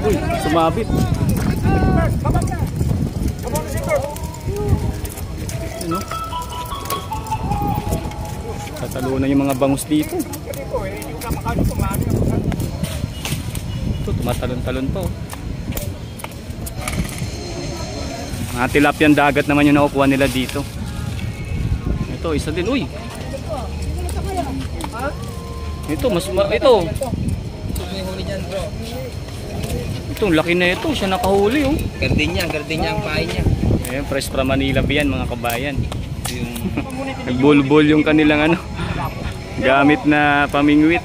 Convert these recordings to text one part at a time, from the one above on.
Uy, sumabit. Ano? Tatalunan yung mga bangus dito. Ito, tumatalon-talon pa oh. Mga tilapyang dagat naman yung nakukuha nila dito. Ito, isa din. Uy! Ito, ito. Itong laki na ito, siya nakahuli oh. Gardin niya ang pahay niya. Ayan, fresh from Manila ba yan mga kabayan. Nagbulbul yung kanilang ano, gamit na pamingwit.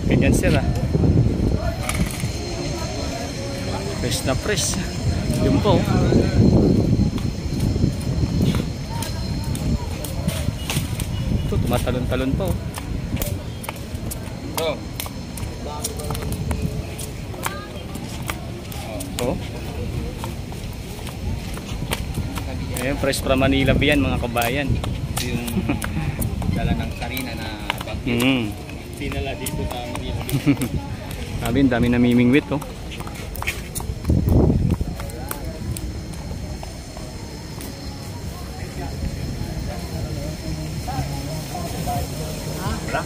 Ganyan sila. Fresh na fresh. Yun po. Ito, tumatalon-talon po. Oh. Oh. Ayan, fresh from Manila ba yan mga kabayan. Ito yung dala ng Karina na bagyo. Sinala dito sa Manila. Sabi, dami namimingwit oh. Wala?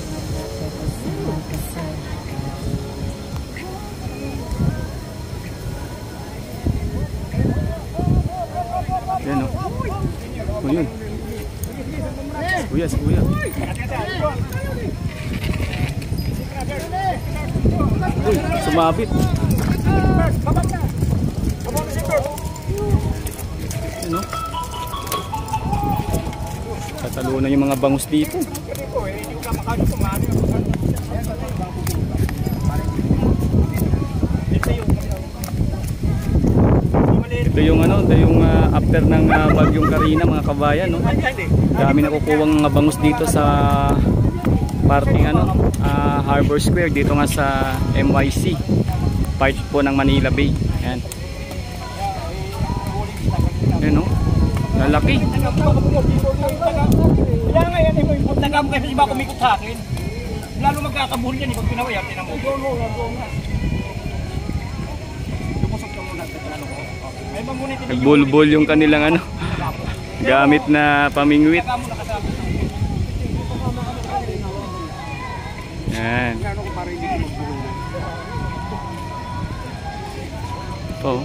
Yan oh. Oh yun. Kuya, si kuya. Uy, sumabit. Ano? Tatalunan yung mga bangus dito. Ito yung ano, ito yung after ng bagyong Karina mga kabayan, no. Dami nakukuwang mga bangus dito sa parting ano, Harbor Square dito nga sa MYC, part po ng Manila Bay. Ayan. Ayan no, lalaki. Kaya nga yan, nagam kayo sa iba kumikot sa akin. Lalo magkakabuhol yan, pag pinawaya, tinamo. Nagbulbul yung kanilang ano, gamit na pamingwit. Yan. Oh.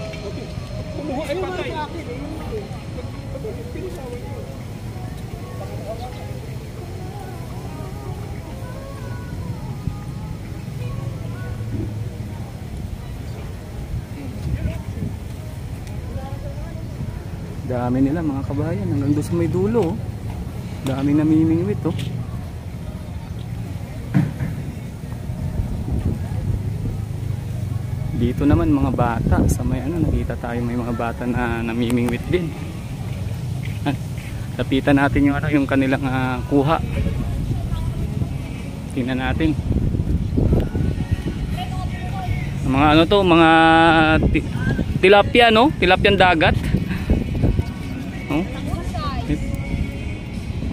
Dami nila mga kabayan hanggang doon sa may dulo. Dami namimingwit oh. Dito naman mga bata sa may ano, nakita tayo may mga bata na namimingwit din. Lapitan natin yung ano, yung kanilang kuha. Tingnan natin. Mga ano to, mga tilapia no, tilapyang dagat. Oh.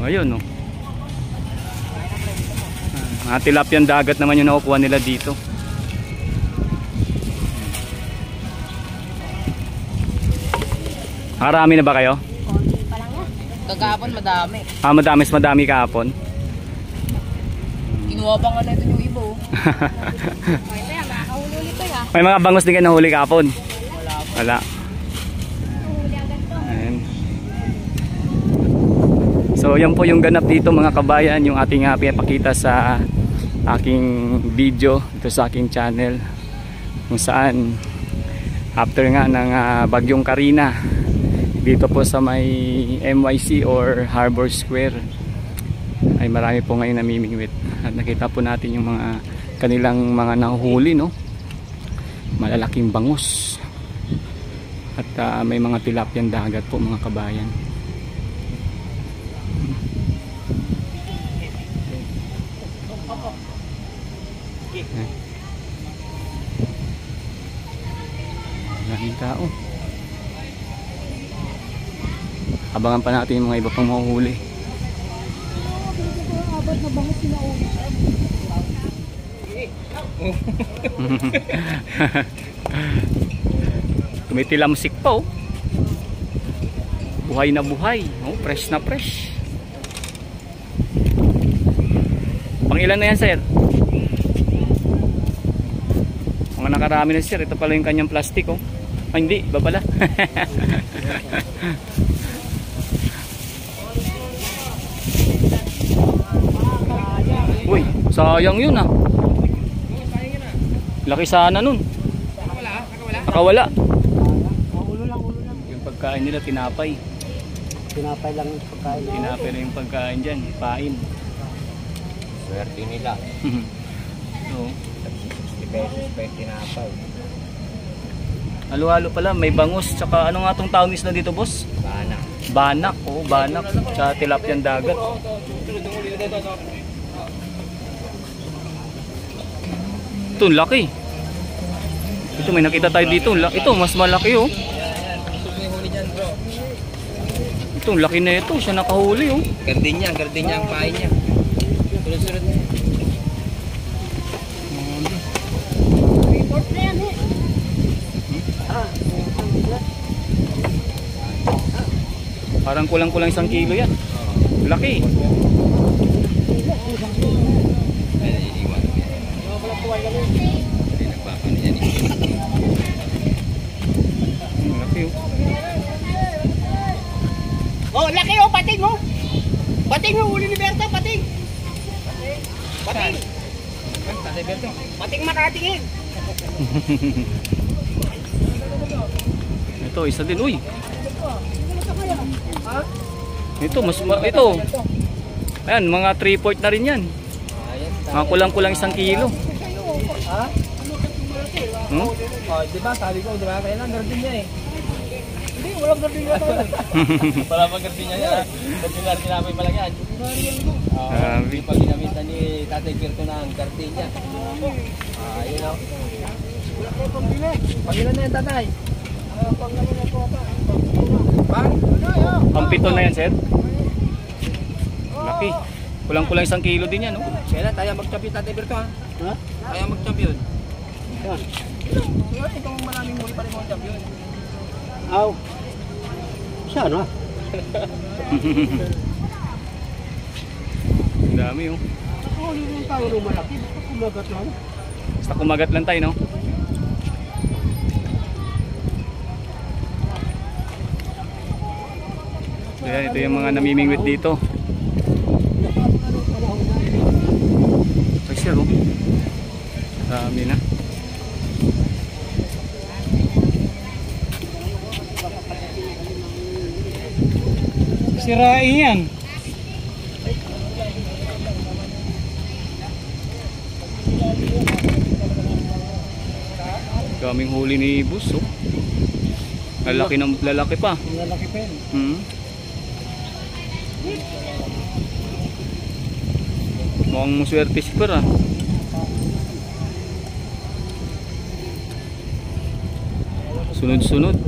Oh, ayun no. Mga tilapyang dagat naman yung nakukuha nila dito. Nakarami na ba kayo? Konti pa lang yan. Kagapon madami. Ah, madami kahapon. Kinuha pa nga natin yung iba. Okay pa yan, makakahuli ulit pa yan. May mga bangus din kayo nahuli kahapon? Wala. Huli agad to. Ayan. So yan po yung ganap dito mga kabayan, yung ating pinapakita sa aking video ito sa aking channel, kung saan after nga ng bagyong Karina dito po sa may MYC or Harbor Square ay marami po ngayon namimingwit at nakita po natin yung mga kanilang mga nahuhuli, no, malalaking bangus at may mga tilapyang dagat po mga kabayan. Maraming tao. Abangan pa natin yung mga iba pang mahuhuli. Abot na bangus sila ulit. Tumitilamsik pa, oh. Buhay na buhay, oh, fresh na fresh. Pang ilan na yan, sir? Mga nakarami na, sir. Ito pala yung kanyang plastic, oh. Ay, hindi, iba pala. Uy, sayang yun, ah. Laki sana nun. Nakawala. Ulo lang. Yung pagkain nila tinapay. Tinapay lang yung pagkain. Tinapay na yung pagkain dyan, pain. Swerte nila. So, 60 pesos pa yung tinapay. halo-halo pala, may bangus. Tsaka ano nga itong tawag isla dito, boss? Banak. Banak, oh, banak. Tsaka tilapyang dagat. Ito, laki. Ito, may nakita tayo dito. Ito, mas malaki, oh. Ito, laki na ito. Siya nakahuli, oh. Gardenia ang pain niya. Sunod-sunod na. Report na yan, eh. Parang kulang-kulang 1 kilo yan. Laki. Laki, oh. Oh, laki oh, pating oh. Pating oh, uli ni Berto, pating. Pating. Tatay Berto. Pating makatingin. Ito, isa din, uy. Ito, ito. Ayan, mga 3/4 na rin yan. Mga kulang-kulang 1 kilo. Ha? Hmm? Oh, diba, sabi ko, diba, kailan gardenia eh. Hindi, walang gardenia to. Wala pang gardenia yan. Gardenia namin pala yan. Hindi pa ginamitan ni Tatay Berto ng gardenia. Yun o. Pangilan na yan, tatay? Ang pito na yan, sir. Laki. Kulang-kulang 1 kilo din yan, no? Kailan tayo mag-champion, Tatay Berto, ha? Ha? Tayo mag-champion. Yan. Ikaw maraming muli pa rin mga champion. Aw. Saan ah? Ang dami, oh. Huli ng tao ng malaki. Basta kumagat lang. Basta kumagat lang tayo, no? Ayan, ito yung mga namimingwit dito. Ay, sir, oh. Dami na. Sirain yan. Daming huli ni Bus, oh. Lalaki pa. Lalaki pa yan. Mukhang swerte si Per, ah. Sunod-sunod.